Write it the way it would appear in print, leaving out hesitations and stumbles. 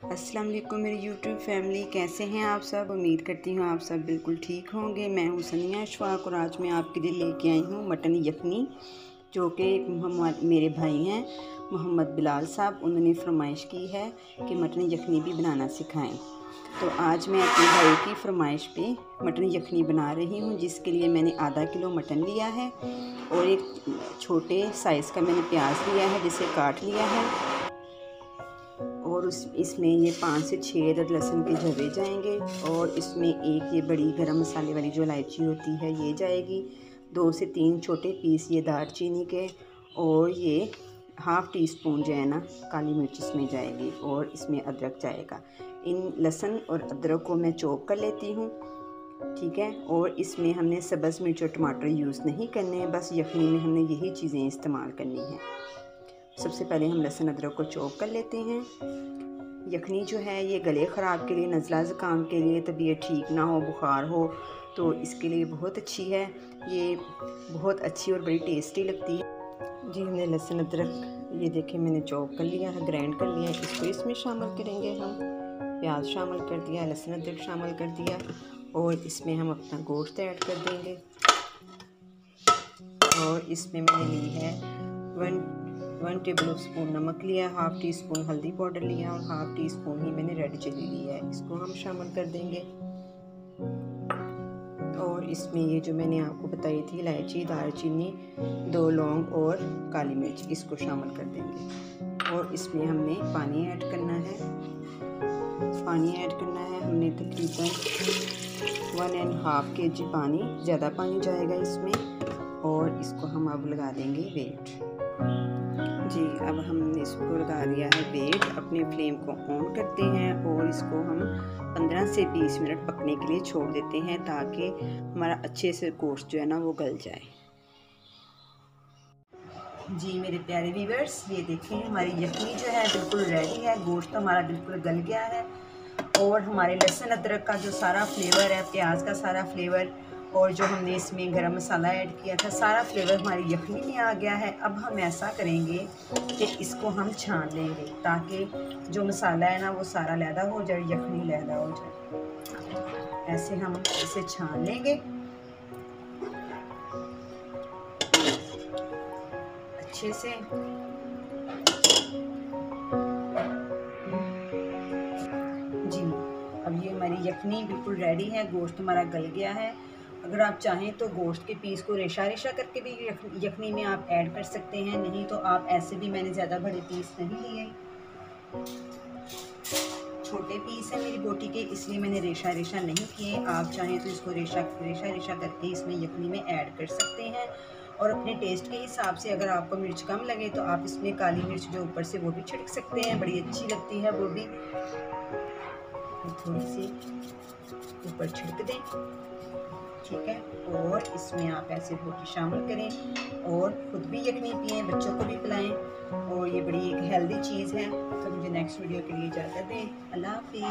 अस्सलाम वालेकुम मेरी यूट्यूब फैमिली, कैसे हैं आप सब। उम्मीद करती हूँ आप सब बिल्कुल ठीक होंगे। मैं हूँ सनिया अशफाक और आज मैं आपके लिए लेके आई हूँ मटन यखनी, जो कि मेरे भाई हैं मोहम्मद बिलाल साहब, उन्होंने फरमाइश की है कि मटन यखनी भी बनाना सिखाएं। तो आज मैं अपने भाई की फरमाइश पे मटन यखनी बना रही हूँ, जिसके लिए मैंने आधा किलो मटन लिया है और एक छोटे साइज़ का मैंने प्याज लिया है जिसे काट लिया है, और इसमें ये 5 से 6 अदद लहसुन के जवे जाएंगे, और इसमें एक ये बड़ी गरम मसाले वाली जो इलायची होती है ये जाएगी, 2 से 3 छोटे पीस ये दालचीनी के, और ये हाफ़ टी स्पून जो है ना काली मिर्च इसमें जाएगी, और इसमें अदरक जाएगा। इन लहसुन और अदरक को मैं चॉप कर लेती हूँ, ठीक है। और इसमें हमने सब्ज़ मिर्च और टमाटर यूज़ नहीं करने हैं, बस यखनी में हमने यही चीज़ें इस्तेमाल करनी हैं। सबसे पहले हम लहसुन अदरक को चॉप कर लेते हैं। यखनी जो है ये गले ख़राब के लिए, नज़ला ज़ुकाम के लिए, तबीयत ठीक ना हो, बुखार हो, तो इसके लिए बहुत अच्छी है। ये बहुत अच्छी और बड़ी टेस्टी लगती है। जी, हमने लहसुन अदरक ये देखें मैंने चॉप कर लिया है, ग्राइंड कर लिया है। इसको इसमें शामिल करेंगे हम। प्याज शामिल कर दिया, लहसुन अदरक शामिल कर दिया, और इसमें हम अपना गोश्त ऐड कर देंगे। और इसमें मैंने ली है 1 टेबल स्पून नमक लिया, हाफ़ टी स्पून हल्दी पाउडर लिया, और हाफ़ टी स्पून ही मैंने रेड चिली लिया है। इसको हम शामिल कर देंगे। और इसमें ये जो मैंने आपको बताई थी इलायची, दालचीनी, 2 लौंग और काली मिर्च, इसको शामिल कर देंगे। और इसमें हमने पानी ऐड करना है। हमने तकरीबन 1.5 kg पानी, ज़्यादा पानी जाएगा इसमें। और इसको हम अब लगा देंगे वेट। जी, अब हमने इसको लगा दिया है वेट। अपने फ्लेम को ऑन करते हैं और इसको हम 15 से 20 मिनट पकने के लिए छोड़ देते हैं, ताकि हमारा अच्छे से गोश्त जो है ना वो गल जाए। जी मेरे प्यारे व्यूअर्स, ये देखें हमारी यखनी जो है बिल्कुल रेडी है। गोश्त हमारा बिल्कुल गल गया है, और हमारे लहसुन अदरक का जो सारा फ्लेवर है, प्याज का सारा फ्लेवर, और जो हमने इसमें गरम मसाला ऐड किया था, सारा फ्लेवर हमारी यखनी में आ गया है। अब हम ऐसा करेंगे कि इसको हम छान लेंगे, ताकि जो मसाला है ना वो सारा लैदा हो जाए, यखनी लैदा हो जाए। ऐसे हम इसे छान लेंगे अच्छे से। जी, अब ये हमारी यखनी बिल्कुल रेडी है, गोश्त हमारा गल गया है। अगर आप चाहें तो गोश्त के पीस को रेशा रेशा करके भी यखनी में आप ऐड कर सकते हैं, नहीं तो आप ऐसे भी, मैंने ज़्यादा बड़े पीस नहीं लिए, छोटे पीस है मेरी बोटी के, इसलिए मैंने रेशा रेशा नहीं किए। आप चाहें तो इसको रेशा रेशा करके इसमें यखनी में ऐड कर सकते हैं। और अपने टेस्ट के हिसाब से अगर आपको मिर्च कम लगे तो आप इसमें काली मिर्च जो ऊपर से वो भी छिड़क सकते हैं, बड़ी अच्छी लगती है वो भी। थोड़ी सी ऊपर छिड़क दें, ठीक है। और इसमें आप ऐसे बोटी शामिल करें और खुद भी यखनी पिएं, बच्चों को भी पिलाएं, और ये बड़ी एक हेल्दी चीज़ है। तो मुझे नेक्स्ट वीडियो के लिए इजाज़त दें। अल्लाह हाफ़िज़।